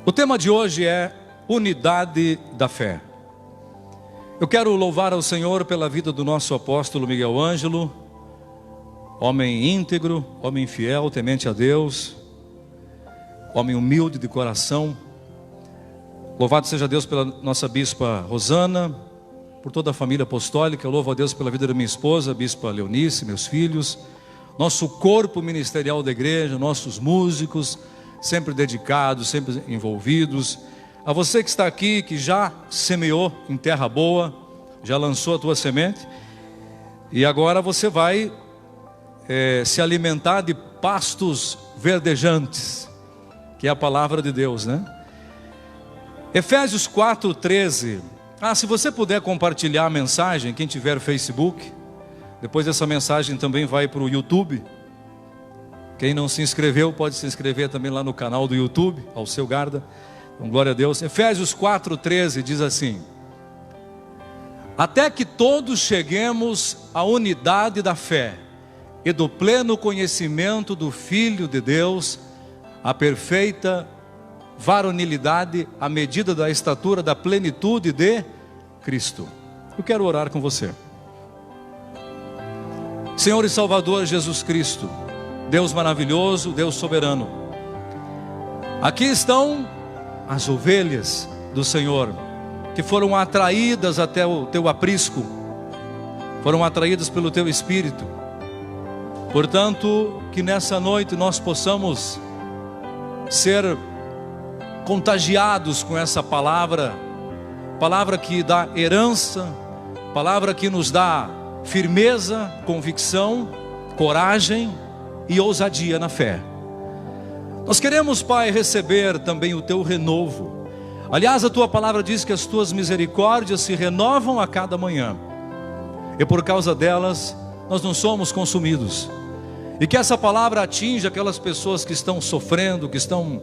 O tema de hoje é unidade da fé. Eu quero louvar ao Senhor pela vida do nosso apóstolo Miguel Ângelo, homem íntegro, homem fiel, temente a Deus, homem humilde de coração. Louvado seja Deus pela nossa bispa Rosana, por toda a família apostólica. Eu louvo a Deus pela vida da minha esposa, a bispa Leonice, meus filhos, nosso corpo ministerial da igreja, nossos músicos, sempre dedicados, sempre envolvidos. A você que está aqui, que já semeou em terra boa, já lançou a tua semente, e agora você vai se alimentar de pastos verdejantes, que é a palavra de Deus, né? Efésios 4:13. Se você puder compartilhar a mensagem, quem tiver Facebook, depois essa mensagem também vai para o YouTube. Quem não se inscreveu pode se inscrever também lá no canal do YouTube, ao seu Garda. Então, glória a Deus. Efésios 4:13 diz assim: até que todos cheguemos à unidade da fé e do pleno conhecimento do Filho de Deus, a perfeita varonilidade, à medida da estatura da plenitude de Cristo. Eu quero orar com você. Senhor e Salvador Jesus Cristo, Deus maravilhoso, Deus soberano, aqui estão as ovelhas do Senhor, que foram atraídas até o teu aprisco, foram atraídas pelo teu Espírito. Portanto, que nessa noite nós possamos ser contagiados com essa palavra, palavra que dá herança, palavra que nos dá firmeza, convicção, coragem e ousadia na fé. Nós queremos, Pai, receber também o teu renovo. Aliás, a tua palavra diz que as tuas misericórdias se renovam a cada manhã, e por causa delas nós não somos consumidos. E que essa palavra atinja aquelas pessoas que estão sofrendo, que estão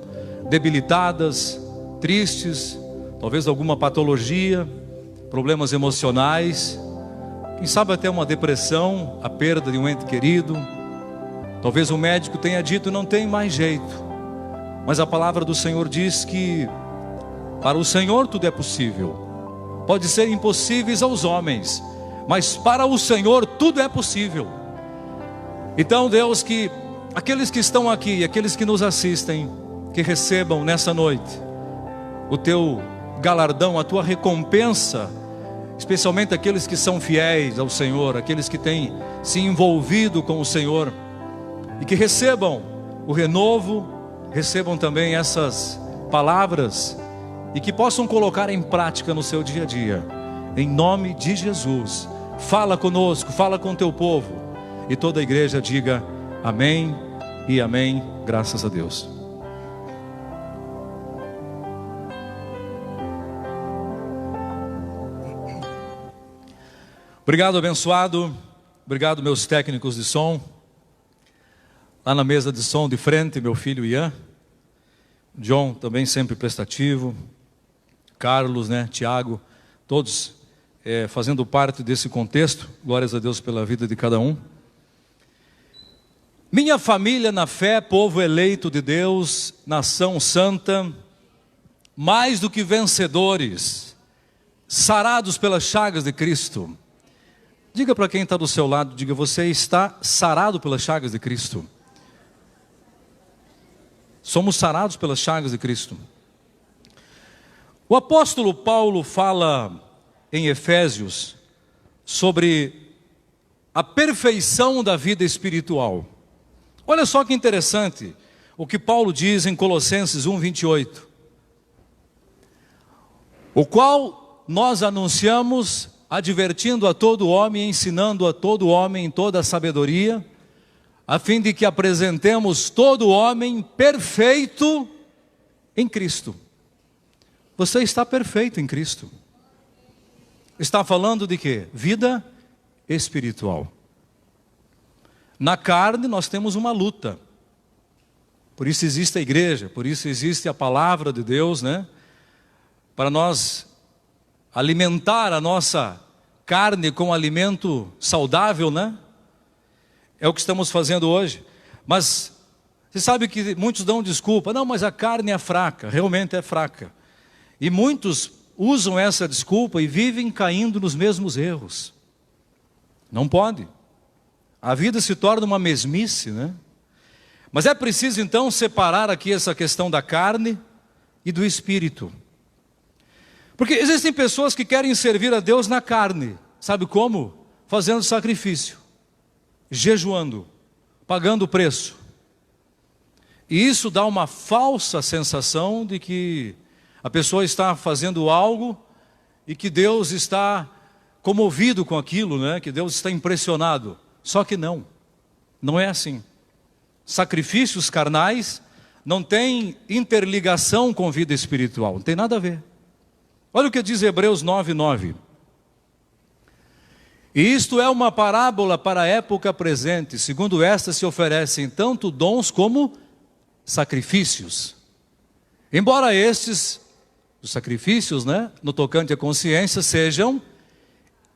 debilitadas, tristes, talvez alguma patologia, problemas emocionais, quem sabe até uma depressão, a perda de um ente querido. Talvez o médico tenha dito: não tem mais jeito. Mas a palavra do Senhor diz que para o Senhor tudo é possível. Pode ser impossíveis aos homens, mas para o Senhor tudo é possível. Então, Deus, que aqueles que estão aqui, aqueles que nos assistem, que recebam nessa noite o teu galardão, a tua recompensa, especialmente aqueles que são fiéis ao Senhor, aqueles que têm se envolvido com o Senhor, e que recebam o renovo, recebam também essas palavras, e que possam colocar em prática no seu dia a dia, em nome de Jesus. Fala conosco, fala com o teu povo, e toda a igreja diga amém e amém, graças a Deus. Obrigado, abençoado. Obrigado, meus técnicos de som. Lá na mesa de som de frente, meu filho Ian, John também sempre prestativo, Carlos, Tiago, todos fazendo parte desse contexto. Glórias a Deus pela vida de cada um. Minha família na fé, povo eleito de Deus, nação santa, mais do que vencedores, sarados pelas chagas de Cristo. Diga para quem está do seu lado, diga: você está sarado pelas chagas de Cristo. Somos sarados pelas chagas de Cristo. O apóstolo Paulo fala em Efésios sobre a perfeição da vida espiritual. Olha só que interessante o que Paulo diz em Colossenses 1:28. O qual nós anunciamos, advertindo a todo homem, ensinando a todo homem em toda a sabedoria, a fim de que apresentemos todo homem perfeito em Cristo. Você está perfeito em Cristo. Está falando de quê? Vida espiritual. Na carne nós temos uma luta. Por isso existe a igreja, por isso existe a palavra de Deus, para nós alimentar a nossa carne com alimento saudável, É o que estamos fazendo hoje. Mas Você sabe que muitos dão desculpa, não, mas a carne é fraca, realmente é fraca. E muitos usam essa desculpa e vivem caindo nos mesmos erros. Não pode. A vida se torna uma mesmice, né? Mas é preciso então separar aqui essa questão da carne e do espírito. Porque existem pessoas que querem servir a Deus na carne. Sabe como? Fazendo sacrifício, jejuando, pagando o preço. E isso dá uma falsa sensação de que a pessoa está fazendo algo e que Deus está comovido com aquilo, né? Que Deus está impressionado. Só que não é assim. Sacrifícios carnais não têm interligação com vida espiritual, não tem nada a ver. Olha o que diz Hebreus 9:9. E isto é uma parábola para a época presente, segundo esta se oferecem tanto dons como sacrifícios. Embora estes, os sacrifícios, né, no tocante à consciência, sejam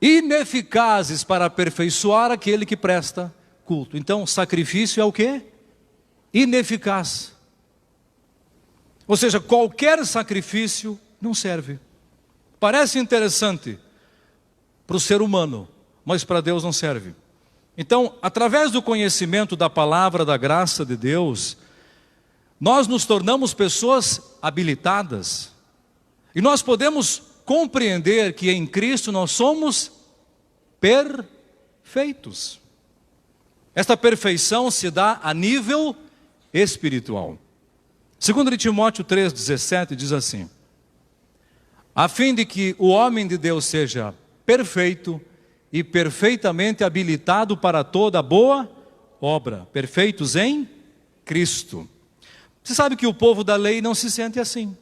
ineficazes para aperfeiçoar aquele que presta culto. Então, sacrifício é o quê? Ineficaz. Ou seja, qualquer sacrifício não serve. Parece interessante para o ser humano, mas para Deus não serve. Então, através do conhecimento da palavra, da graça de Deus, nós nos tornamos pessoas habilitadas. E nós podemos compreender que em Cristo nós somos perfeitos. Esta perfeição se dá a nível espiritual. 2 Timóteo 3,17 diz assim: a fim de que o homem de Deus seja perfeito e perfeitamente habilitado para toda boa obra, perfeitos em Cristo. Você sabe que o povo da lei não se sente assim.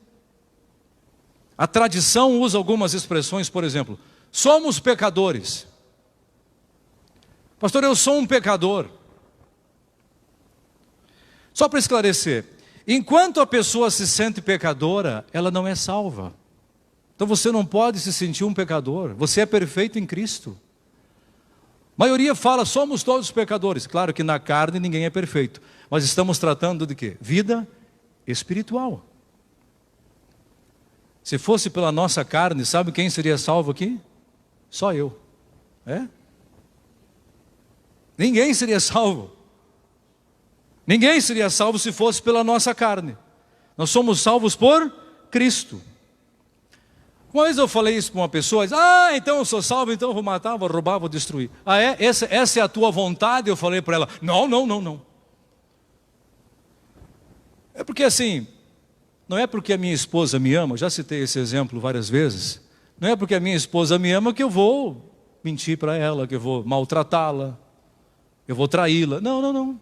A tradição usa algumas expressões, por exemplo, somos pecadores. Pastor, eu sou um pecador. Só para esclarecer, enquanto a pessoa se sente pecadora, ela não é salva. Então você não pode se sentir um pecador, você é perfeito em Cristo. A maioria fala, somos todos pecadores. Claro que na carne ninguém é perfeito, mas estamos tratando de quê? Vida espiritual. Se fosse pela nossa carne, sabe quem seria salvo aqui? Só eu. É? Ninguém seria salvo. Ninguém seria salvo se fosse pela nossa carne. Nós somos salvos por Cristo. Uma vez eu falei isso para uma pessoa, disse, então eu sou salvo, então eu vou matar, vou roubar, vou destruir. Essa é a tua vontade? Eu falei para ela, não. É porque assim, não é porque a minha esposa me ama, já citei esse exemplo várias vezes, não é porque a minha esposa me ama que eu vou mentir para ela, que eu vou maltratá-la, eu vou traí-la. Não.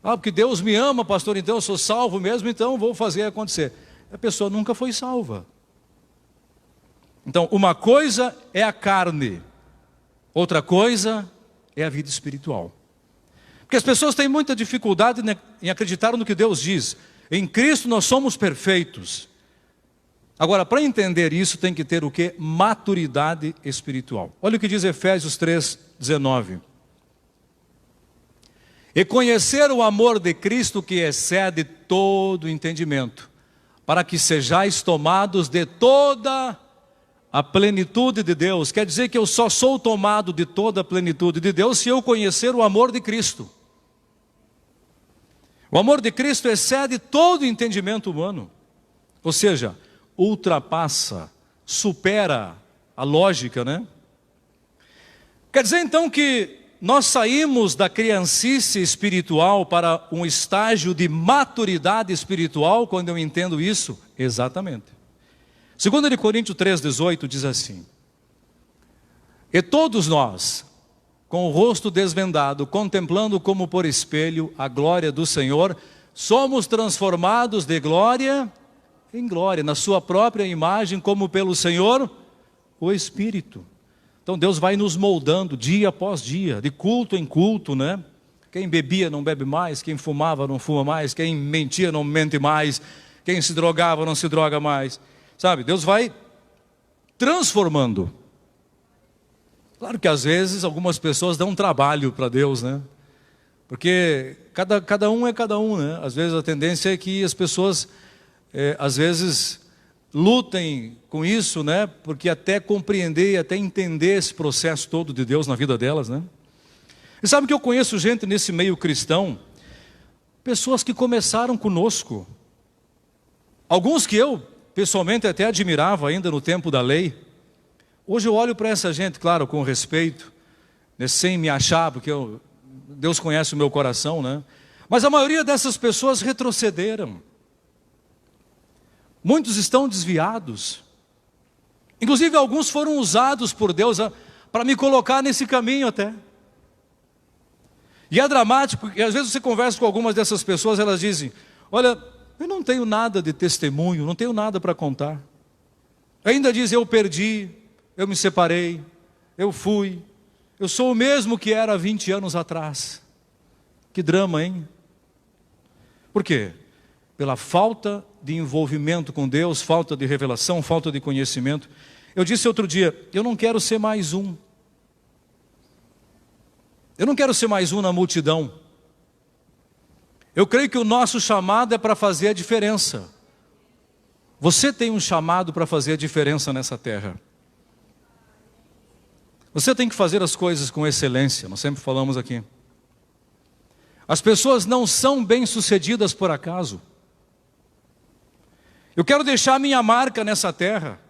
Porque Deus me ama, pastor, então eu sou salvo mesmo, então vou fazer acontecer. A pessoa nunca foi salva. Então, uma coisa é a carne, outra coisa é a vida espiritual. Porque as pessoas têm muita dificuldade em acreditar no que Deus diz. Em Cristo nós somos perfeitos. Agora, para entender isso, tem que ter o quê? Maturidade espiritual. Olha o que diz Efésios 3:19. E conhecer o amor de Cristo que excede todo entendimento, para que sejais tomados de toda a plenitude de Deus. Quer dizer que eu só sou tomado de toda a plenitude de Deus se eu conhecer o amor de Cristo. O amor de Cristo excede todo entendimento humano. Ou seja, ultrapassa, supera a lógica, né? Quer dizer então que nós saímos da criancice espiritual para um estágio de maturidade espiritual, quando eu entendo isso? Exatamente. 2 Coríntios 3,18 diz assim: e todos nós, com o rosto desvendado, contemplando como por espelho a glória do Senhor, somos transformados de glória em glória, na sua própria imagem, como pelo Senhor, o Espírito. Então Deus vai nos moldando dia após dia, de culto em culto, né? Quem bebia não bebe mais, quem fumava não fuma mais, quem mentia não mente mais, quem se drogava não se droga mais. Sabe, Deus vai transformando. Claro que às vezes algumas pessoas dão um trabalho para Deus, né? Porque cada um é cada um, né? Às vezes a tendência é que as pessoas, às vezes, lutem com isso, né? Porque até compreender, até entender esse processo todo de Deus na vida delas, né? E sabe que eu conheço gente nesse meio cristão, pessoas que começaram conosco, alguns que eu pessoalmente até admirava ainda no tempo da lei. Hoje eu olho para essa gente, claro, com respeito, né, sem me achar, porque Deus conhece o meu coração, né? Mas a maioria dessas pessoas retrocederam. Muitos estão desviados. Inclusive alguns foram usados por Deus para me colocar nesse caminho até. E é dramático, porque às vezes você conversa com algumas dessas pessoas, elas dizem: olha, eu não tenho nada de testemunho, não tenho nada para contar. Ainda diz: eu perdi, eu me separei, eu fui, eu sou o mesmo que era há 20 anos atrás. Que drama, hein? Por quê? Pela falta de envolvimento com Deus, falta de revelação, falta de conhecimento. Eu disse outro dia: eu não quero ser mais um. Eu não quero ser mais um na multidão. Eu creio que o nosso chamado é para fazer a diferença. Você tem um chamado para fazer a diferença nessa terra. Você tem que fazer as coisas com excelência, nós sempre falamos aqui. As pessoas não são bem-sucedidas por acaso. Eu quero deixar minha marca nessa terra.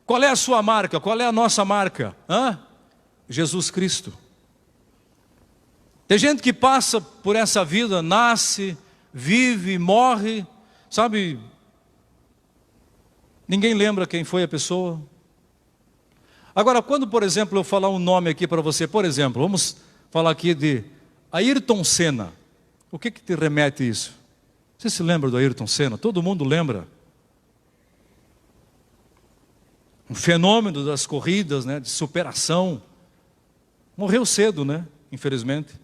Qual é a sua marca? Qual é a nossa marca? Jesus Cristo. Tem gente que passa por essa vida, nasce, vive, morre, sabe? Ninguém lembra quem foi a pessoa. Agora, quando, por exemplo, eu falar um nome aqui para você, por exemplo, vamos falar aqui de Ayrton Senna. O que te remete isso? Você se lembra do Ayrton Senna? Todo mundo lembra. Um fenômeno das corridas, né, de superação. Morreu cedo, né? Infelizmente.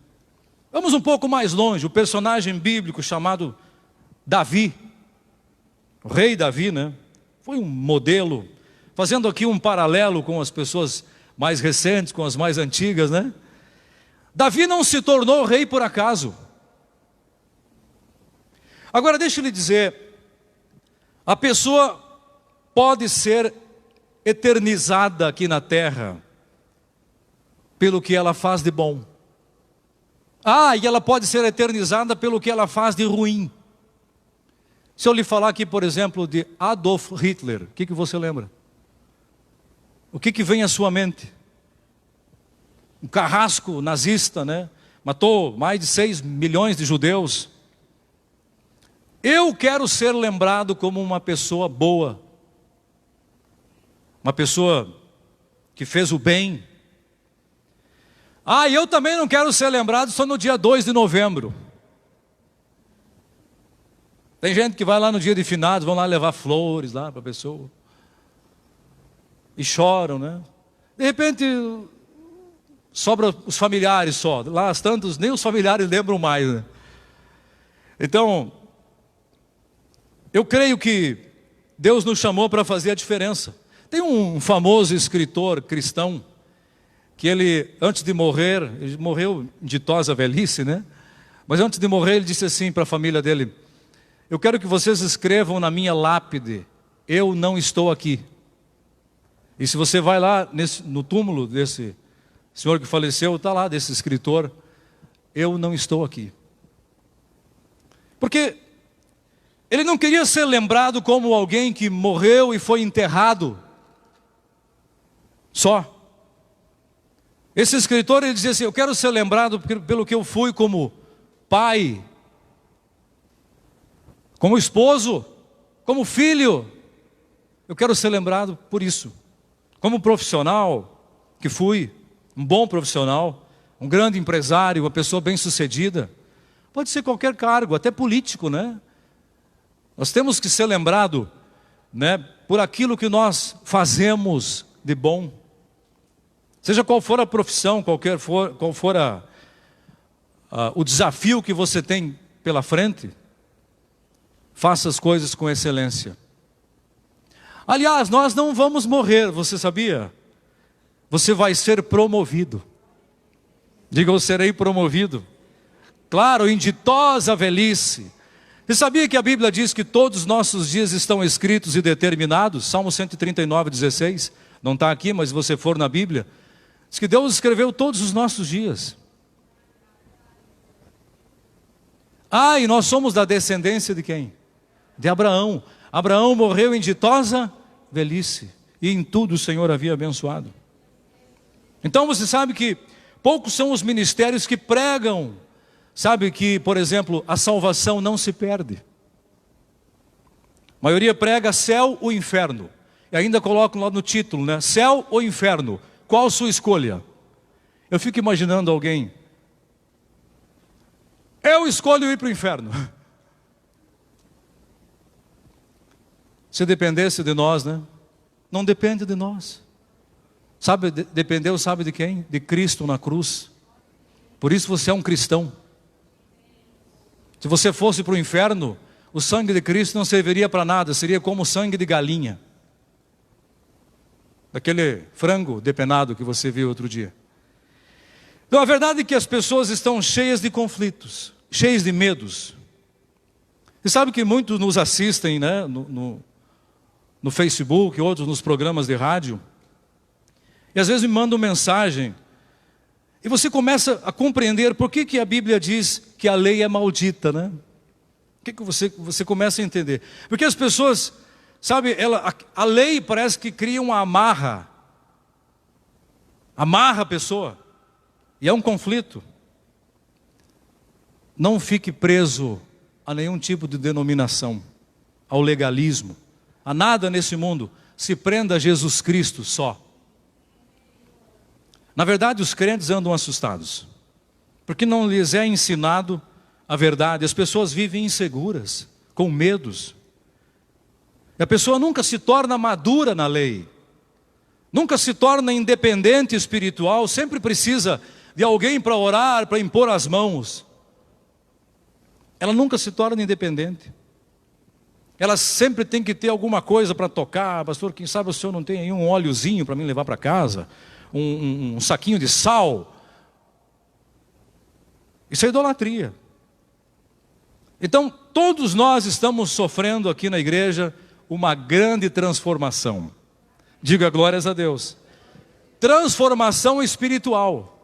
Vamos um pouco mais longe, o personagem bíblico chamado Davi, o rei Davi, né? Foi um modelo, fazendo aqui um paralelo com as pessoas mais recentes, com as mais antigas, né? Davi não se tornou rei por acaso. Agora deixa eu lhe dizer, a pessoa pode ser eternizada aqui na terra pelo que ela faz de bom. E ela pode ser eternizada pelo que ela faz de ruim. Se eu lhe falar aqui, por exemplo, de Adolf Hitler, o que você lembra? O que vem à sua mente? Um carrasco nazista, né? Matou mais de 6 milhões de judeus. Eu quero ser lembrado como uma pessoa boa. Uma pessoa que fez o bem. Eu também não quero ser lembrado só no dia 2 de novembro. Tem gente que vai lá no dia de finados, vão lá levar flores lá para a pessoa. E choram, né? De repente, sobra os familiares só. Lá as tantos, nem os familiares lembram mais, né? Então, eu creio que Deus nos chamou para fazer a diferença. Tem um famoso escritor cristão, que ele, antes de morrer, ele morreu em ditosa velhice, né? Mas antes de morrer ele disse assim para a família dele: eu quero que vocês escrevam na minha lápide: eu não estou aqui. E se você vai lá no túmulo desse senhor que faleceu, está lá desse escritor: eu não estou aqui. Porque ele não queria ser lembrado como alguém que morreu e foi enterrado só. Esse escritor, ele dizia assim: eu quero ser lembrado pelo que eu fui como pai, como esposo, como filho. Eu quero ser lembrado por isso. Como profissional que fui, um bom profissional, um grande empresário, uma pessoa bem-sucedida. Pode ser qualquer cargo, até político, né? Nós temos que ser lembrado, né, por aquilo que nós fazemos de bom. Seja qual for a profissão, qual for o desafio que você tem pela frente, faça as coisas com excelência. Aliás, nós não vamos morrer, você sabia? Você vai ser promovido. Diga: eu serei promovido. Claro, em ditosa velhice. Você sabia que a Bíblia diz que todos os nossos dias estão escritos e determinados? Salmo 139, 16. Não está aqui, mas se você for na Bíblia, diz que Deus escreveu todos os nossos dias. E nós somos da descendência de quem? De Abraão. Abraão morreu em ditosa velhice, e em tudo o Senhor havia abençoado. Então você sabe que poucos são os ministérios que pregam, sabe que, por exemplo, a salvação não se perde. A maioria prega céu ou inferno, e ainda colocam lá no título, né? Céu ou inferno, qual a sua escolha? Eu fico imaginando alguém: eu escolho ir para o inferno. Se dependesse de nós, né? Não depende de nós. Sabe, dependeu, sabe de quem? De Cristo na cruz. Por isso você é um cristão. Se você fosse para o inferno, o sangue de Cristo não serviria para nada, seria como sangue de galinha. Daquele frango depenado que você viu outro dia. Então a verdade é que as pessoas estão cheias de conflitos, cheias de medos. Você sabe que muitos nos assistem, né, no Facebook, outros nos programas de rádio, e às vezes me mandam mensagem, e você começa a compreender por que a Bíblia diz que a lei é maldita, né? O que você começa a entender? Porque as pessoas, sabe, a lei parece que cria uma amarra a pessoa, e é um conflito. Não fique preso a nenhum tipo de denominação, ao legalismo, a nada nesse mundo. Se prenda a Jesus Cristo só. Na verdade, os crentes andam assustados, porque não lhes é ensinado a verdade. As pessoas vivem inseguras, com medos. E a pessoa nunca se torna madura na lei, nunca se torna independente espiritual, sempre precisa de alguém para orar, para impor as mãos. Ela nunca se torna independente. Ela sempre tem que ter alguma coisa para tocar. Pastor, quem sabe o senhor não tem aí um óleozinho para mim levar para casa? Um saquinho de sal? Isso é idolatria. Então, todos nós estamos sofrendo aqui na igreja uma grande transformação. Diga glórias a Deus. Transformação espiritual.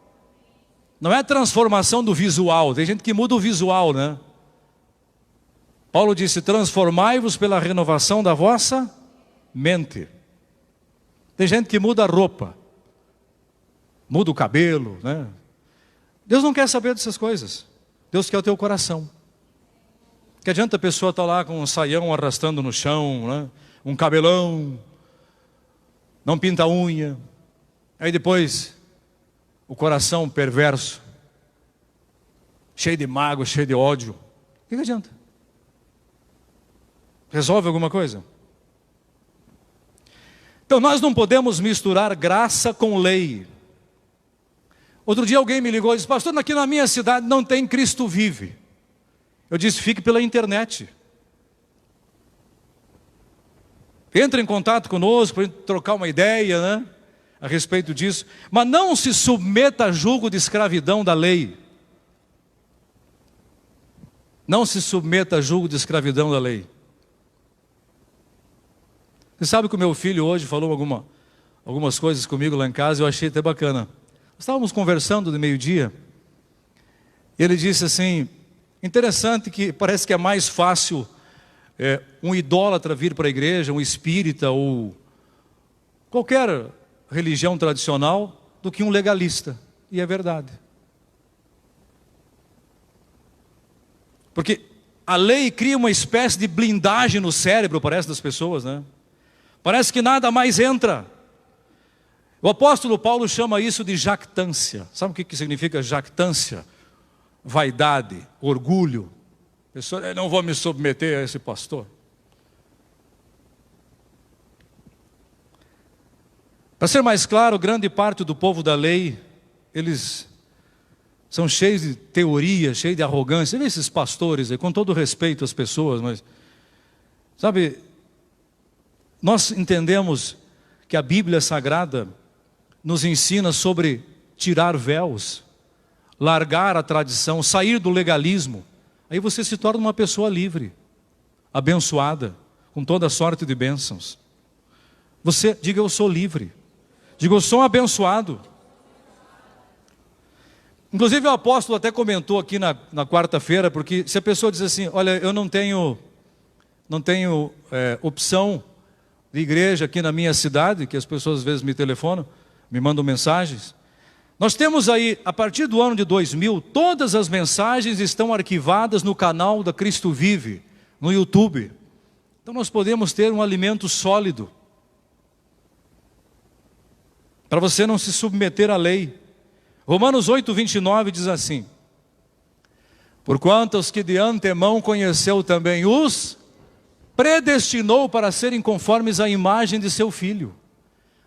Não é transformação do visual. Tem gente que muda o visual, né? Paulo disse: transformai-vos pela renovação da vossa mente. Tem gente que muda a roupa, muda o cabelo, né? Deus não quer saber dessas coisas. Deus quer o teu coração. Que adianta a pessoa estar lá com um saião arrastando no chão, né? Um cabelão, não pinta a unha, aí depois o coração perverso, cheio de mágoa, cheio de ódio. O que adianta? Resolve alguma coisa? Então nós não podemos misturar graça com lei. Outro dia alguém me ligou e disse: pastor, aqui na minha cidade não tem Cristo Vive. Eu disse: fique pela internet. Entre em contato conosco para trocar uma ideia, né, a respeito disso. Mas não se submeta a julgo de escravidão da lei. Não se submeta a julgo de escravidão da lei. Você sabe que o meu filho hoje falou algumas coisas comigo lá em casa, eu achei até bacana. Estávamos conversando de meio-dia, e ele disse assim: interessante que parece que é mais fácil um idólatra vir para a igreja, um espírita ou qualquer religião tradicional, do que um legalista. E é verdade. Porque a lei cria uma espécie de blindagem no cérebro, parece, das pessoas, né? Parece que nada mais entra. O apóstolo Paulo chama isso de jactância. Sabe o que significa jactância? Vaidade, orgulho. Pessoa, eu não vou me submeter a esse pastor. Para ser mais claro, grande parte do povo da lei, eles são cheios de teoria, cheios de arrogância. Você vê esses pastores aí, com todo respeito às pessoas, mas, sabe, nós entendemos que a Bíblia Sagrada nos ensina sobre tirar véus. largar a tradição, sair do legalismo, aí você se torna uma pessoa livre, abençoada, com toda sorte de bênçãos. Você diga: eu sou livre. Diga: eu sou abençoado. Inclusive o apóstolo até comentou aqui na quarta-feira, porque se a pessoa diz assim: olha, eu não tenho opção de igreja aqui na minha cidade, que as pessoas às vezes me telefonam, me mandam mensagens. Nós temos aí, a partir do ano de 2000, todas as mensagens estão arquivadas no canal da Cristo Vive, no YouTube. Então nós podemos ter um alimento sólido, para você não se submeter à lei. Romanos 8:29 diz assim: porquanto os que de antemão conheceu também os predestinou para serem conformes à imagem de seu Filho,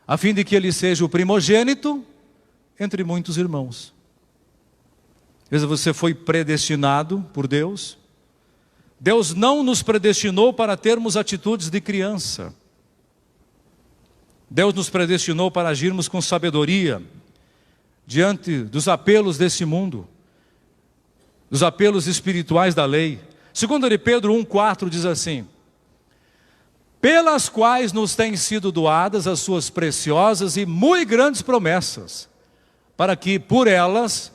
a fim de que ele seja o primogênito entre muitos irmãos. Veja, você foi predestinado por Deus. Deus não nos predestinou para termos atitudes de criança. Deus nos predestinou para agirmos com sabedoria, diante dos apelos desse mundo, dos apelos espirituais da lei. 2 de Pedro 1:4 diz assim: pelas quais nos têm sido doadas as suas preciosas e muito grandes promessas, para que por elas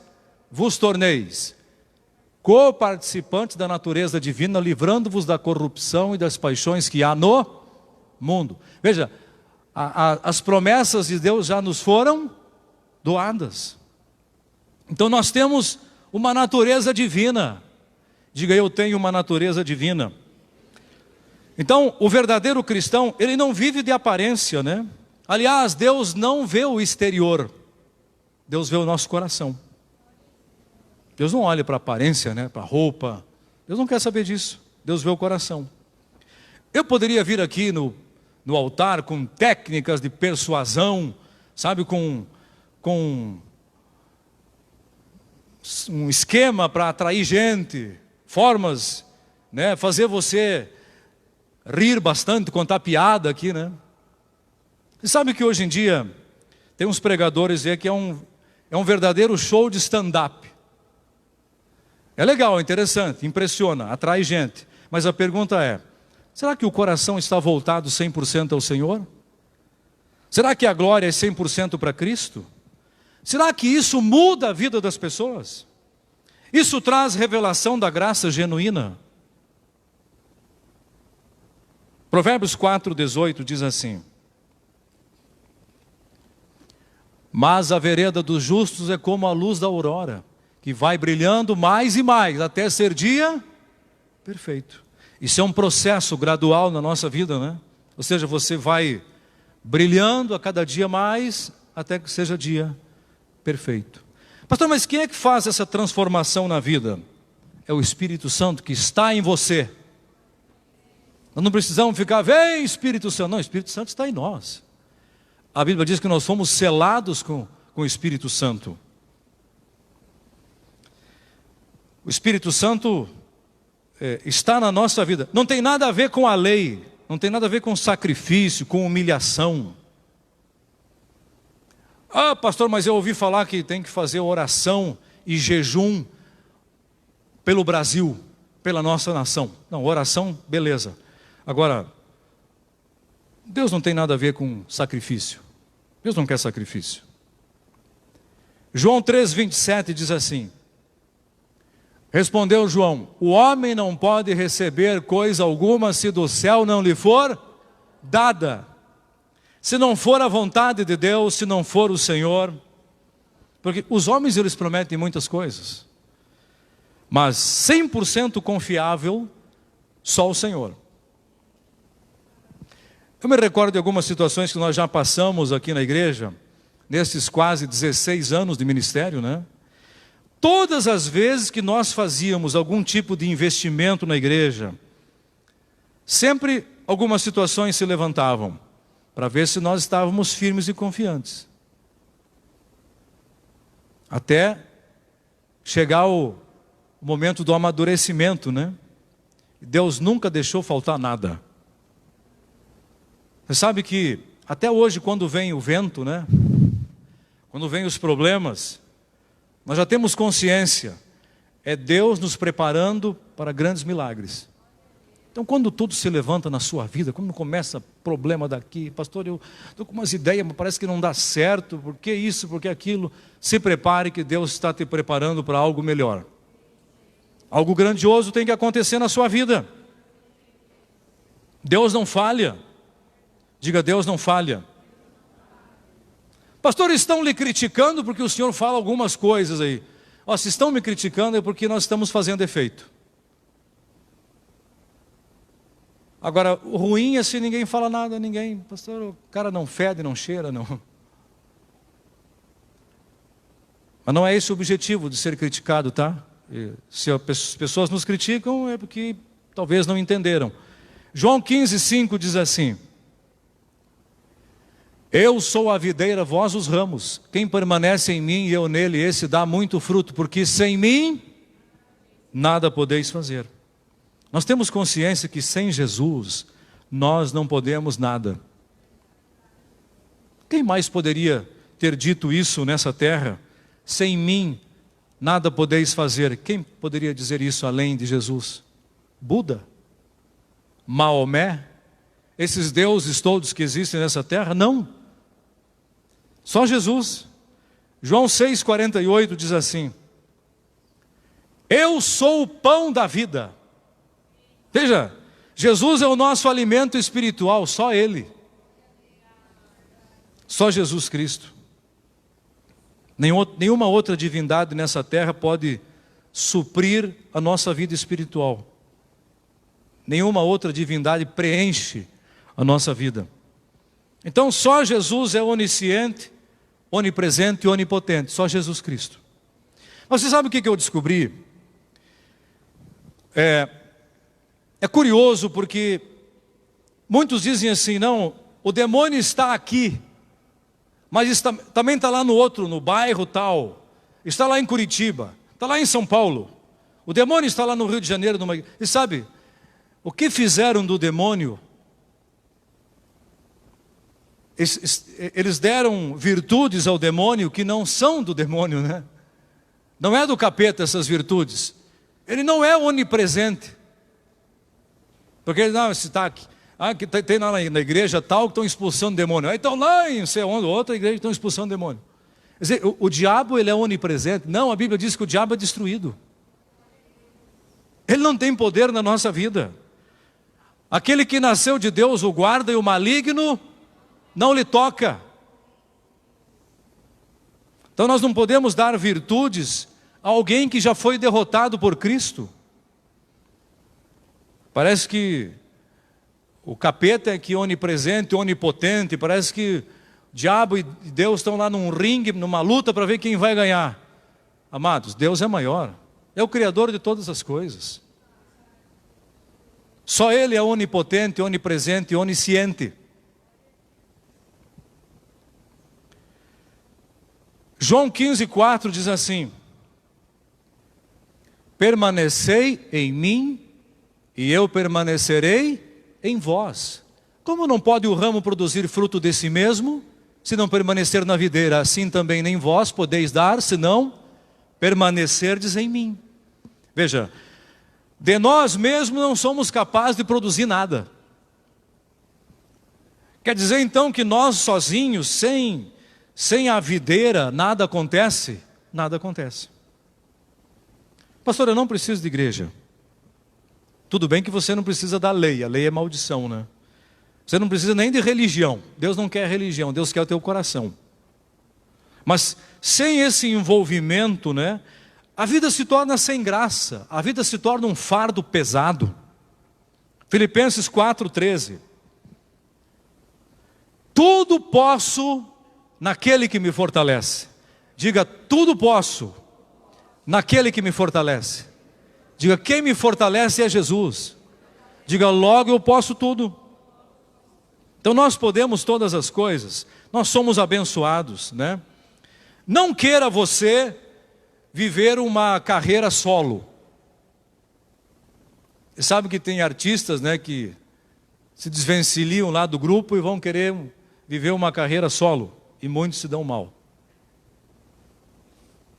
vos torneis coparticipantes da natureza divina, livrando-vos da corrupção e das paixões que há no mundo. Veja, as promessas de Deus já nos foram doadas. Então nós temos uma natureza divina. Diga: eu tenho uma natureza divina. Então o verdadeiro cristão, ele não vive de aparência, né? Aliás, Deus não vê o exterior, Deus vê o nosso coração. Deus não olha para a aparência, né? Para a roupa. Deus não quer saber disso. Deus vê o coração. Eu poderia vir aqui no altar com técnicas de persuasão, sabe, com um esquema para atrair gente, formas, né, fazer você rir bastante, contar piada aqui, né? Você sabe que hoje em dia tem uns pregadores aí que é um verdadeiro show de stand-up. É legal, é interessante, impressiona, atrai gente. Mas a pergunta é: será que o coração está voltado 100% ao Senhor? Será que a glória é 100% para Cristo? Será que isso muda a vida das pessoas? Isso traz revelação da graça genuína? Provérbios 4:18 diz assim: mas a vereda dos justos é como a luz da aurora, que vai brilhando mais e mais, até ser dia perfeito. Isso é um processo gradual na nossa vida, né? Ou seja, você vai brilhando a cada dia mais, até que seja dia perfeito. Pastor, mas quem é que faz essa transformação na vida? É o Espírito Santo que está em você. Nós não precisamos ficar: vem Espírito Santo. Não, o Espírito Santo está em nós. A Bíblia diz que nós fomos selados com o Espírito Santo. O Espírito Santo está na nossa vida. Não tem nada a ver com a lei, não tem nada a ver com sacrifício, com humilhação. Ah, pastor, mas eu ouvi falar que tem que fazer oração e jejum pelo Brasil, pela nossa nação. Não, oração, beleza. Agora, Deus não tem nada a ver com sacrifício. Deus não quer sacrifício. João 3:27 diz assim: respondeu João: o homem não pode receber coisa alguma se do céu não lhe for dada. Se não for a vontade de Deus, se não for o Senhor. Porque os homens, eles prometem muitas coisas, mas 100% confiável, só o Senhor. Eu me recordo de algumas situações que nós já passamos aqui na igreja, nesses quase 16 anos de ministério, né? Todas as vezes que nós fazíamos algum tipo de investimento na igreja, sempre algumas situações se levantavam, para ver se nós estávamos firmes e confiantes. Até chegar o momento do amadurecimento, né? Deus nunca deixou faltar nada. Você sabe que até hoje, quando vem o vento, né? Quando vem os problemas, Nós já temos consciência. É Deus nos preparando para grandes milagres. Então, quando tudo se levanta na sua vida, quando começa problema daqui, pastor, eu estou com umas ideias, mas parece que não dá certo, por que isso, por que aquilo? Se prepare que Deus está te preparando para algo melhor. Algo grandioso tem que acontecer na sua vida. Deus não falha. Diga, Deus não falha. Pastor, estão lhe criticando porque o senhor fala algumas coisas aí. Ó, se estão me criticando é porque nós estamos fazendo efeito. Agora, o ruim é se ninguém fala nada, ninguém, pastor, o cara não fede, não cheira, não. Mas não é esse o objetivo de ser criticado, tá? E se as pessoas nos criticam é porque talvez não entenderam. João 15:5 diz assim: eu sou a videira, vós os ramos. Quem permanece em mim e eu nele, esse dá muito fruto, porque sem mim nada podeis fazer. Nós temos consciência que sem Jesus nós não podemos nada. Quem mais poderia ter dito isso nessa terra? Sem mim nada podeis fazer. Quem poderia dizer isso além de Jesus? Buda? Maomé? Esses deuses todos que existem nessa terra? Não. Só Jesus. João 6,48 diz assim: eu sou o pão da vida. Veja, Jesus é o nosso alimento espiritual, só Ele. Só Jesus Cristo. Nenhuma outra divindade nessa terra pode suprir a nossa vida espiritual. Nenhuma outra divindade preenche a nossa vida. Então só Jesus é onisciente, onipresente e onipotente. Só Jesus Cristo. Mas você sabe o que eu descobri? É curioso porque muitos dizem assim, não, o demônio está aqui, mas também está lá no outro, no bairro tal, está lá em Curitiba, está lá em São Paulo, o demônio está lá no Rio de Janeiro. E sabe, o que fizeram do demônio? Eles deram virtudes ao demônio que não são do demônio, né? Não é do capeta essas virtudes. Ele não é onipresente. Porque não, se está aqui, tem lá na igreja tal que estão expulsando demônio. Aí estão lá em sei onde, outra igreja estão expulsando demônio. Quer dizer, o diabo ele é onipresente. Não, a Bíblia diz que o diabo é destruído. Ele não tem poder na nossa vida. Aquele que nasceu de Deus o guarda e o maligno não lhe toca. Então nós não podemos dar virtudes a alguém que já foi derrotado por Cristo. Parece que o capeta é aqui onipresente, onipotente. Parece que o diabo e Deus estão lá num ringue, numa luta para ver quem vai ganhar. Amados, Deus é maior. É o Criador de todas as coisas. Só Ele é onipotente, onipresente e onisciente. João 15,4 diz assim: permanecei em mim e eu permanecerei em vós. Como não pode o ramo produzir fruto de si mesmo, se não permanecer na videira? Assim também nem vós podeis dar, se não permanecerdes em mim. Veja, de nós mesmos não somos capazes de produzir nada. Quer dizer então que nós sozinhos, sem a videira, nada acontece? Nada acontece. Pastor, eu não preciso de igreja. Tudo bem que você não precisa da lei, a lei é maldição, né? Você não precisa nem de religião. Deus não quer religião, Deus quer o teu coração. Mas sem esse envolvimento, né, a vida se torna sem graça, a vida se torna um fardo pesado. Filipenses 4,13. Tudo posso naquele que me fortalece. Diga, tudo posso naquele que me fortalece. Diga, quem me fortalece é Jesus. Diga, logo eu posso tudo. Então nós podemos todas as coisas. Nós somos abençoados, né? Não queira você viver uma carreira solo. Você sabe que tem artistas, né, que se desvencilham lá do grupo e vão querer viver uma carreira solo. E muitos se dão mal.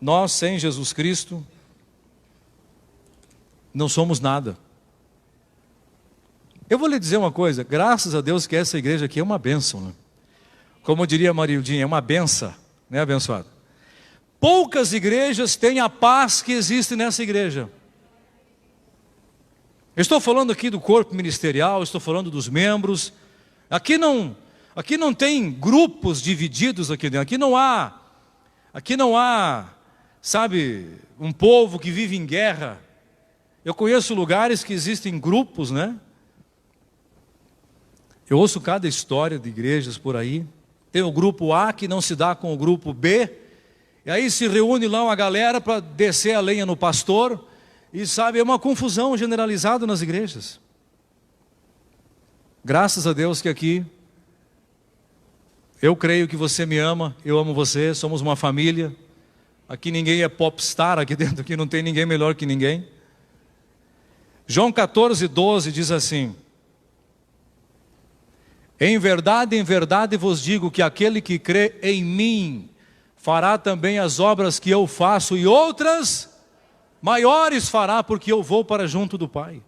Nós, sem Jesus Cristo, não somos nada. Eu vou lhe dizer uma coisa, graças a Deus que essa igreja aqui é uma bênção, né? Como diria Marildinha, é uma benção, né, abençoado? Poucas igrejas têm a paz que existe nessa igreja. Eu estou falando aqui do corpo ministerial, estou falando dos membros. Aqui não tem grupos divididos aqui dentro. Aqui não há, sabe, um povo que vive em guerra. Eu conheço lugares que existem grupos, né? Eu ouço cada história de igrejas por aí. Tem o grupo A que não se dá com o grupo B. E aí se reúne lá uma galera para descer a lenha no pastor. E sabe, é uma confusão generalizada nas igrejas. Graças a Deus que aqui, eu creio que você me ama, eu amo você, somos uma família. Aqui ninguém é popstar, aqui dentro aqui não tem ninguém melhor que ninguém. João 14:12 diz assim: em verdade vos digo que aquele que crê em mim fará também as obras que eu faço e outras maiores fará, porque eu vou para junto do Pai.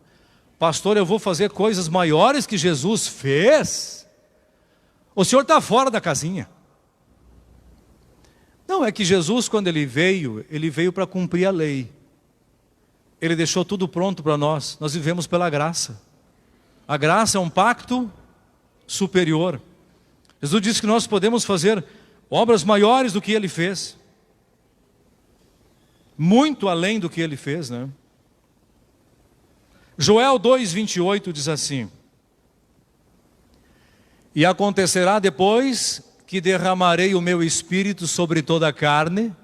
Pastor, eu vou fazer coisas maiores que Jesus fez? O senhor está fora da casinha. Não, é que Jesus, quando ele veio para cumprir a lei. Ele deixou tudo pronto para nós. Nós vivemos pela graça. A graça é um pacto superior. Jesus disse que nós podemos fazer obras maiores do que ele fez. Muito além do que ele fez, né? Joel 2:28 diz assim: e acontecerá depois que derramarei o meu espírito sobre toda a carne,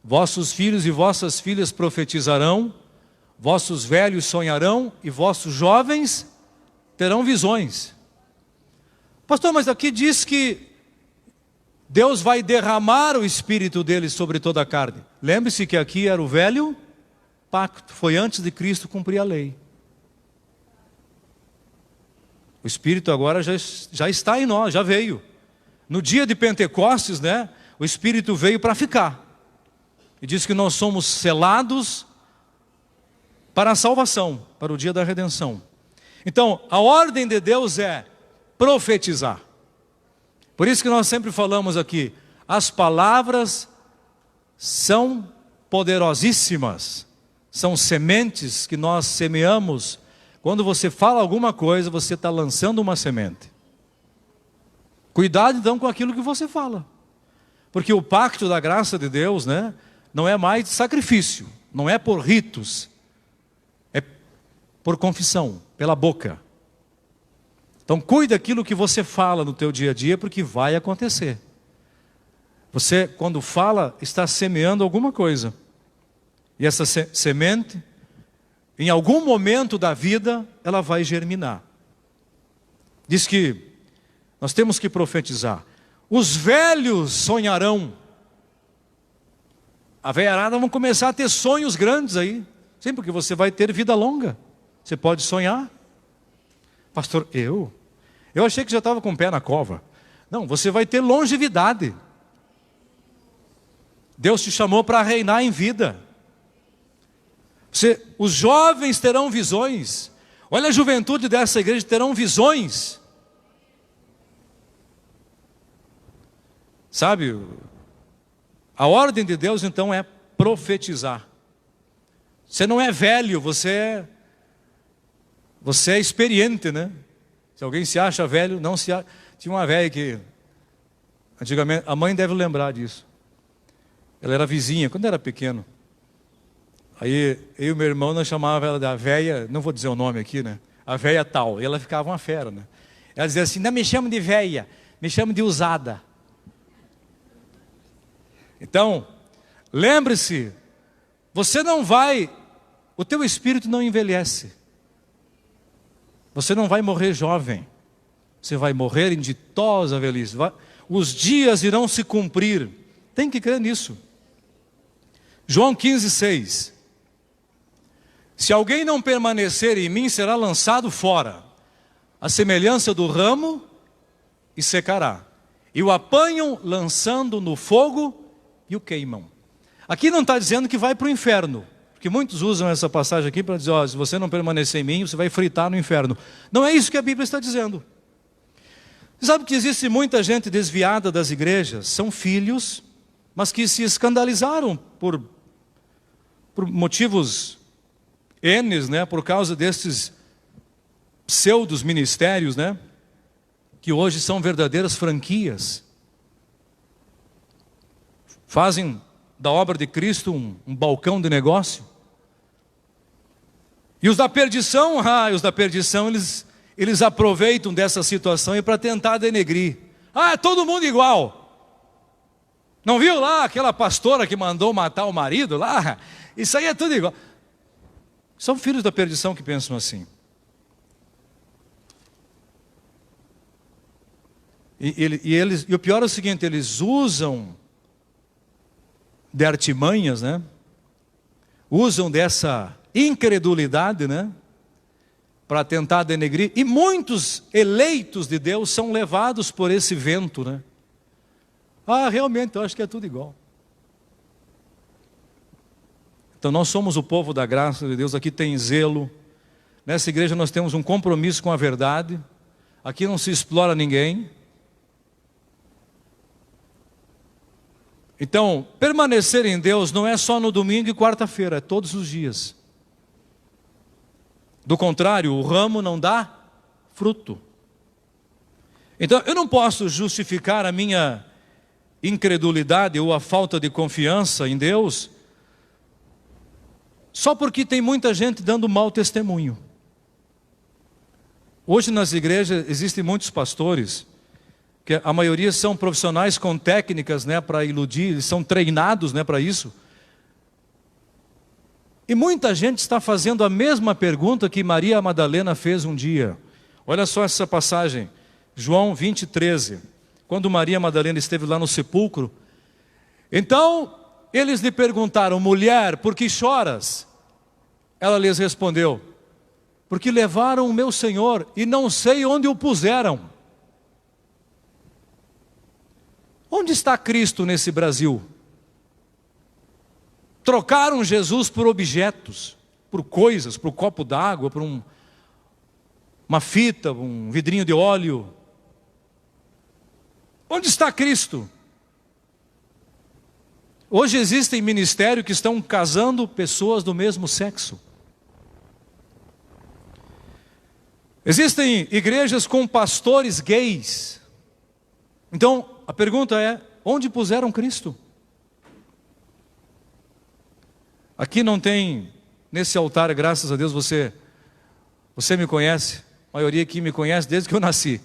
vossos filhos e vossas filhas profetizarão, vossos velhos sonharão e vossos jovens terão visões. Pastor, mas aqui diz que Deus vai derramar o espírito dele sobre toda a carne. Lembre-se que aqui era o velho pacto, foi antes de Cristo cumprir a lei. O Espírito agora já está em nós, já veio. No dia de Pentecostes, né, o Espírito veio para ficar. E diz que nós somos selados para a salvação, para o dia da redenção. Então, a ordem de Deus é profetizar. Por isso que nós sempre falamos aqui, as palavras são poderosíssimas, são sementes que nós semeamos. Quando você fala alguma coisa, você está lançando uma semente. Cuidado então com aquilo que você fala. Porque o pacto da graça de Deus, né, não é mais sacrifício, não é por ritos, é por confissão, pela boca. Então cuide daquilo que você fala no teu dia a dia, porque vai acontecer. Você, quando fala, está semeando alguma coisa. E essa semente, em algum momento da vida, ela vai germinar. Diz que nós temos que profetizar. Os velhos sonharão. A velharada vão começar a ter sonhos grandes aí. Sim, porque você vai ter vida longa. Você pode sonhar. Pastor, eu achei que já estava com o pé na cova. Não, você vai ter longevidade. Deus te chamou para reinar em vida. Os jovens terão visões. Olha a juventude dessa igreja, terão visões. Sabe, a ordem de Deus então é profetizar. Você não é velho, você é experiente, né? Se alguém se acha velho, não se acha. Tinha uma velha que, antigamente, a mãe deve lembrar disso. Ela era vizinha, quando era pequeno. Aí, eu e o meu irmão, nós chamávamos ela da velha, não vou dizer o nome aqui, né? A velha tal, e ela ficava uma fera, né? Ela dizia assim, não me chame de velha, me chame de usada. Então, lembre-se, você não vai, o teu espírito não envelhece. Você não vai morrer jovem. Você vai morrer em ditosa velhice. Os dias irão se cumprir. Tem que crer nisso. João 15:6. Se alguém não permanecer em mim, será lançado fora, a semelhança do ramo, e secará. E o apanham lançando no fogo e o queimam. Aqui não está dizendo que vai para o inferno, porque muitos usam essa passagem aqui para dizer, se você não permanecer em mim, você vai fritar no inferno. Não é isso que a Bíblia está dizendo. Você sabe que existe muita gente desviada das igrejas, são filhos, mas que se escandalizaram por motivos N, né, por causa desses pseudos ministérios, né, que hoje são verdadeiras franquias. Fazem da obra de Cristo um balcão de negócio. E os da perdição, eles aproveitam dessa situação e para tentar denegrir. É todo mundo igual. Não viu lá aquela pastora que mandou matar o marido lá? Isso aí é tudo igual. São filhos da perdição que pensam assim. E o pior é o seguinte, eles usam de artimanhas, né? Usam dessa incredulidade, né, para tentar denegrir, e muitos eleitos de Deus são levados por esse vento, né? Realmente, eu acho que é tudo igual. Então nós somos o povo da graça de Deus, aqui tem zelo, nessa igreja nós temos um compromisso com a verdade, aqui não se explora ninguém. Então, permanecer em Deus não é só no domingo e quarta-feira, é todos os dias. Do contrário, o ramo não dá fruto. Então, eu não posso justificar a minha incredulidade ou a falta de confiança em Deus só porque tem muita gente dando mau testemunho. Hoje nas igrejas existem muitos pastores, que a maioria são profissionais com técnicas, né, para iludir, eles são treinados, né, para isso. E muita gente está fazendo a mesma pergunta que Maria Madalena fez um dia. Olha só essa passagem, João 20:13. Quando Maria Madalena esteve lá no sepulcro, então eles lhe perguntaram, mulher, por que choras? Ela lhes respondeu, porque levaram o meu Senhor e não sei onde o puseram. Onde está Cristo nesse Brasil? Trocaram Jesus por objetos, por coisas, por um copo d'água, por uma fita, um vidrinho de óleo. Onde está Cristo? Hoje existem ministérios que estão casando pessoas do mesmo sexo. Existem igrejas com pastores gays. Então, a pergunta é, onde puseram Cristo? Aqui não tem, nesse altar, graças a Deus, você me conhece. A maioria aqui me conhece desde que eu nasci.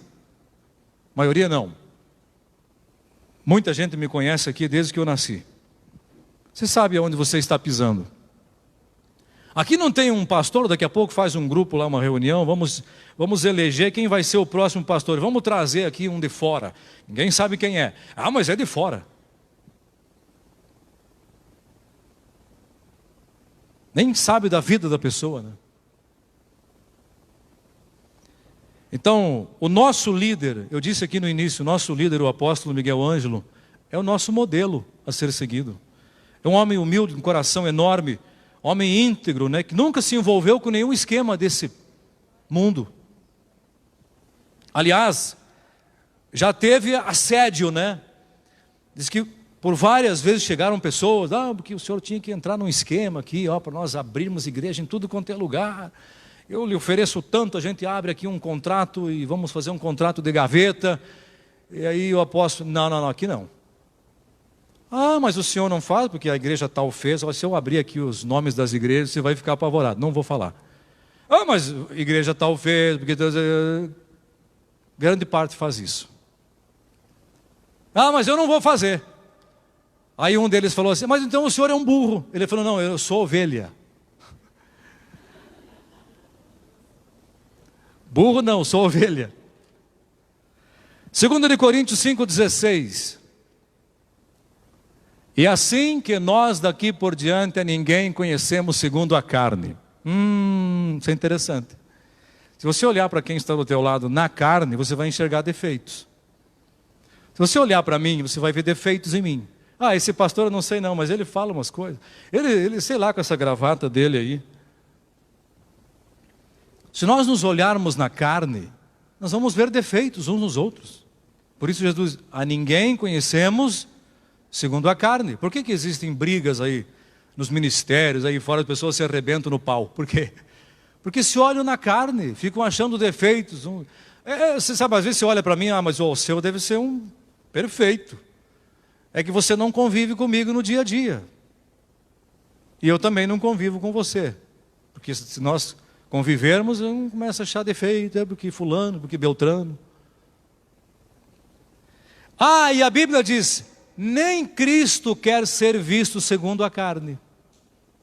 A maioria não. Muita gente me conhece aqui desde que eu nasci. Você sabe aonde você está pisando. Aqui não tem um pastor, daqui a pouco faz um grupo lá, uma reunião, vamos eleger quem vai ser o próximo pastor. Vamos trazer aqui um de fora. Ninguém sabe quem é. Mas é de fora. Nem sabe da vida da pessoa, né? Então, o nosso líder, eu disse aqui no início, o nosso líder, o apóstolo Miguel Ângelo, é o nosso modelo a ser seguido. É um homem humilde, um coração enorme, homem íntegro, né, que nunca se envolveu com nenhum esquema desse mundo. Aliás, já teve assédio, né? Diz que por várias vezes chegaram pessoas, porque o senhor tinha que entrar num esquema aqui, para nós abrirmos igreja em tudo quanto é lugar. Eu lhe ofereço tanto, a gente abre aqui um contrato e vamos fazer um contrato de gaveta. E aí o apóstolo, não, aqui não. Mas o senhor não faz, porque a igreja tal fez. Se eu abrir aqui os nomes das igrejas, você vai ficar apavorado. Não vou falar. Mas a igreja tal fez, porque Deus... Grande parte faz isso. Mas eu não vou fazer. Aí um deles falou assim, mas então o senhor é um burro. Ele falou, não, eu sou ovelha. Burro não, sou ovelha. 2 Coríntios 5,16. E assim que nós daqui por diante a ninguém conhecemos segundo a carne. Isso é interessante. Se você olhar para quem está do teu lado na carne, você vai enxergar defeitos. Se você olhar para mim, você vai ver defeitos em mim. Ah, esse pastor eu não sei não, mas ele fala umas coisas. Ele sei lá, com essa gravata dele aí. Se nós nos olharmos na carne, nós vamos ver defeitos uns nos outros. Por isso Jesus diz, a ninguém conhecemos segundo a carne. Por que existem brigas aí nos ministérios, aí fora as pessoas se arrebentam no pau? Por quê? Porque se olham na carne, ficam achando defeitos. Você sabe, às vezes você olha para mim, mas o seu deve ser um perfeito. É que você não convive comigo no dia a dia. E eu também não convivo com você. Porque se nós convivermos, eu começo a achar defeito, porque fulano, porque beltrano. Ah, e a Bíblia diz, nem Cristo quer ser visto segundo a carne.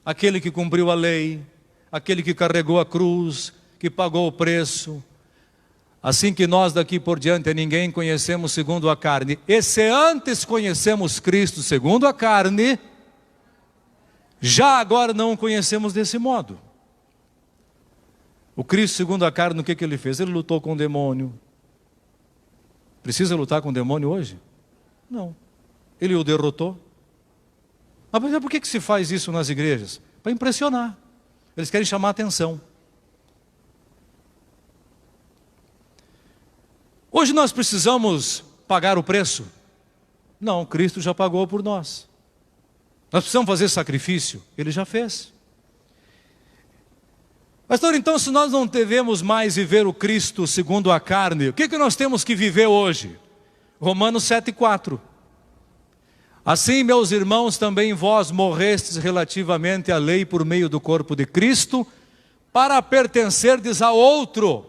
Aquele que cumpriu a lei, aquele que carregou a cruz, que pagou o preço. Assim que nós daqui por diante a ninguém conhecemos segundo a carne. E se antes conhecemos Cristo segundo a carne, já agora não o conhecemos desse modo. O Cristo segundo a carne, o que ele fez? Ele lutou com o demônio. Precisa lutar com o demônio hoje? Não. Ele o derrotou. Mas por que se faz isso nas igrejas? Para impressionar. Eles querem chamar a atenção. Hoje nós precisamos pagar o preço? Não, Cristo já pagou por nós. Nós precisamos fazer sacrifício? Ele já fez. Pastor, então se nós não devemos mais viver o Cristo segundo a carne, o que nós temos que viver hoje? Romanos 7,4. Assim, meus irmãos, também vós morrestes relativamente à lei por meio do corpo de Cristo, para pertencerdes a outro.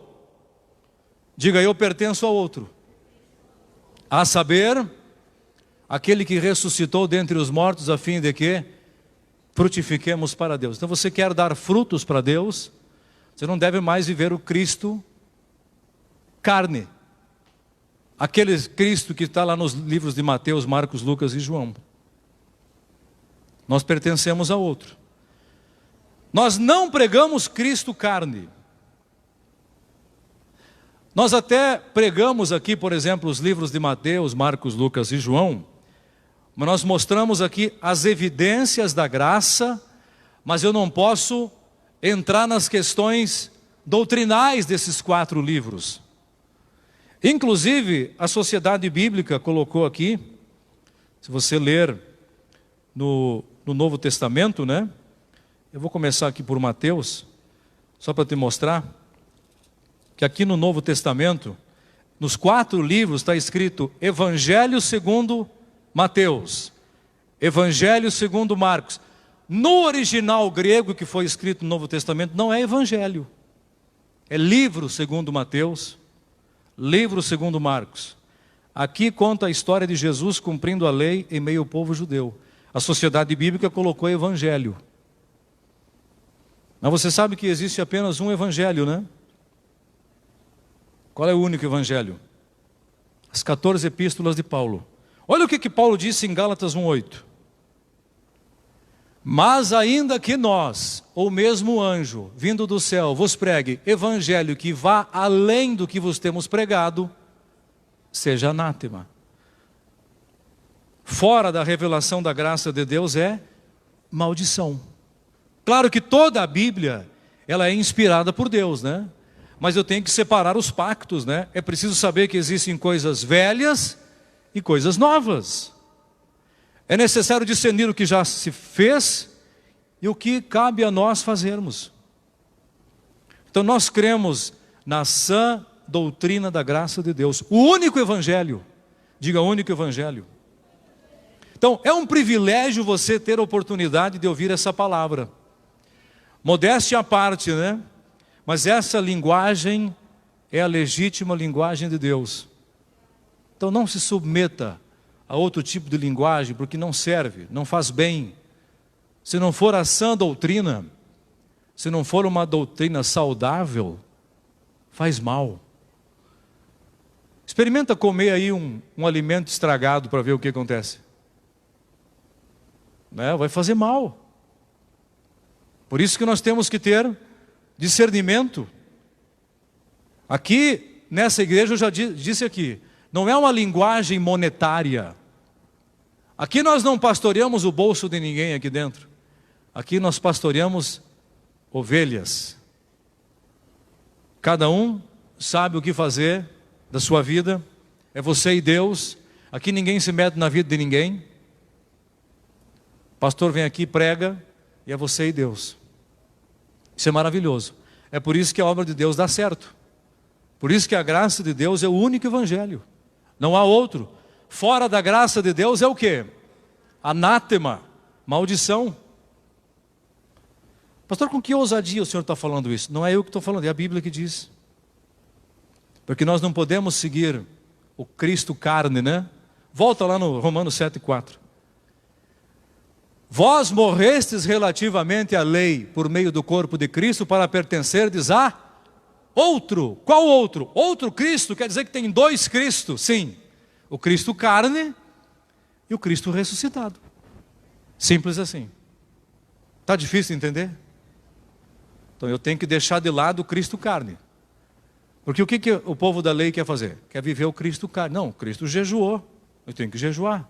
Diga, eu pertenço a outro. A saber, aquele que ressuscitou dentre os mortos, a fim de que frutifiquemos para Deus. Então você quer dar frutos para Deus, você não deve mais viver o Cristo carne. Aquele Cristo que está lá nos livros de Mateus, Marcos, Lucas e João. Nós pertencemos a outro. Nós não pregamos Cristo carne. Nós até pregamos aqui, por exemplo, os livros de Mateus, Marcos, Lucas e João, mas nós mostramos aqui as evidências da graça, mas eu não posso entrar nas questões doutrinais desses 4 livros. Inclusive, a Sociedade Bíblica colocou aqui, se você ler no Novo Testamento, né? Eu vou começar aqui por Mateus, só para te mostrar, que aqui no Novo Testamento, nos 4 livros está escrito Evangelho segundo Mateus, Evangelho segundo Marcos. No original grego que foi escrito no Novo Testamento, não é Evangelho, é livro segundo Mateus, livro segundo Marcos. Aqui conta a história de Jesus cumprindo a lei em meio ao povo judeu. A Sociedade Bíblica colocou Evangelho. Mas você sabe que existe apenas um Evangelho, né? Qual é o único Evangelho? As 14 epístolas de Paulo. Olha o que Paulo disse em Gálatas 1,8. Mas ainda que nós, ou mesmo anjo, vindo do céu, vos pregue evangelho que vá além do que vos temos pregado, seja anátema. Fora da revelação da graça de Deus é maldição. Claro que toda a Bíblia, ela é inspirada por Deus, né? Mas eu tenho que separar os pactos, né? É preciso saber que existem coisas velhas e coisas novas. É necessário discernir o que já se fez e o que cabe a nós fazermos. Então nós cremos na sã doutrina da graça de Deus. O único Evangelho. Diga, único Evangelho. Então é um privilégio você ter a oportunidade de ouvir essa palavra. Modéstia à parte, né? Mas essa linguagem é a legítima linguagem de Deus. Então não se submeta a outro tipo de linguagem, porque não serve, não faz bem. Se não for a sã doutrina, se não for uma doutrina saudável, faz mal. Experimenta comer aí um alimento estragado para ver o que acontece. Vai fazer mal. Por isso que nós temos que ter discernimento. Aqui, nessa igreja, eu já disse aqui, não é uma linguagem monetária. Aqui nós não pastoreamos o bolso de ninguém aqui dentro. Aqui nós pastoreamos ovelhas. Cada um sabe o que fazer da sua vida. É você e Deus. Aqui ninguém se mete na vida de ninguém. O pastor vem aqui, prega, e é você e Deus. Isso é maravilhoso. É por isso que a obra de Deus dá certo. Por isso que a graça de Deus é o único evangelho. Não há outro. Fora da graça de Deus é o quê? Anátema, maldição. Pastor, com que ousadia o senhor está falando isso? Não é eu que estou falando, é a Bíblia que diz. Porque nós não podemos seguir o Cristo carne, né? Volta lá no Romanos 7,4. Vós morrestes relativamente à lei por meio do corpo de Cristo para pertencerdes a outro. Qual outro? Outro Cristo, quer dizer que tem dois Cristos. Sim, o Cristo carne e o Cristo ressuscitado. Simples assim. Está difícil de entender? Então eu tenho que deixar de lado o Cristo carne. Porque o que o povo da lei quer fazer? Quer viver o Cristo carne. Não, Cristo jejuou. Eu tenho que jejuar.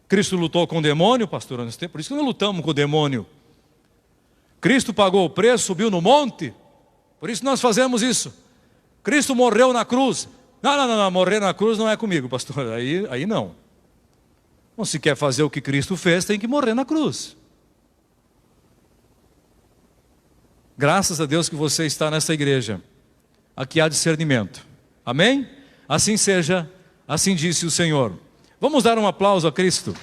Cristo lutou com o demônio, pastor, por isso que nós lutamos com o demônio. Cristo pagou o preço, subiu no monte, por isso nós fazemos isso. Cristo morreu na cruz. Não, morrer na cruz não é comigo, pastor, aí não. Bom, se quer fazer o que Cristo fez, tem que morrer na cruz. Graças a Deus que você está nessa igreja. Aqui há discernimento. Amém? Assim seja, assim disse o Senhor. Vamos dar um aplauso a Cristo.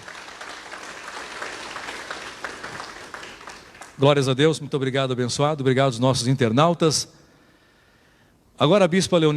Glórias a Deus, muito obrigado, abençoado. Obrigado aos nossos internautas. Agora a Bispa Leonina.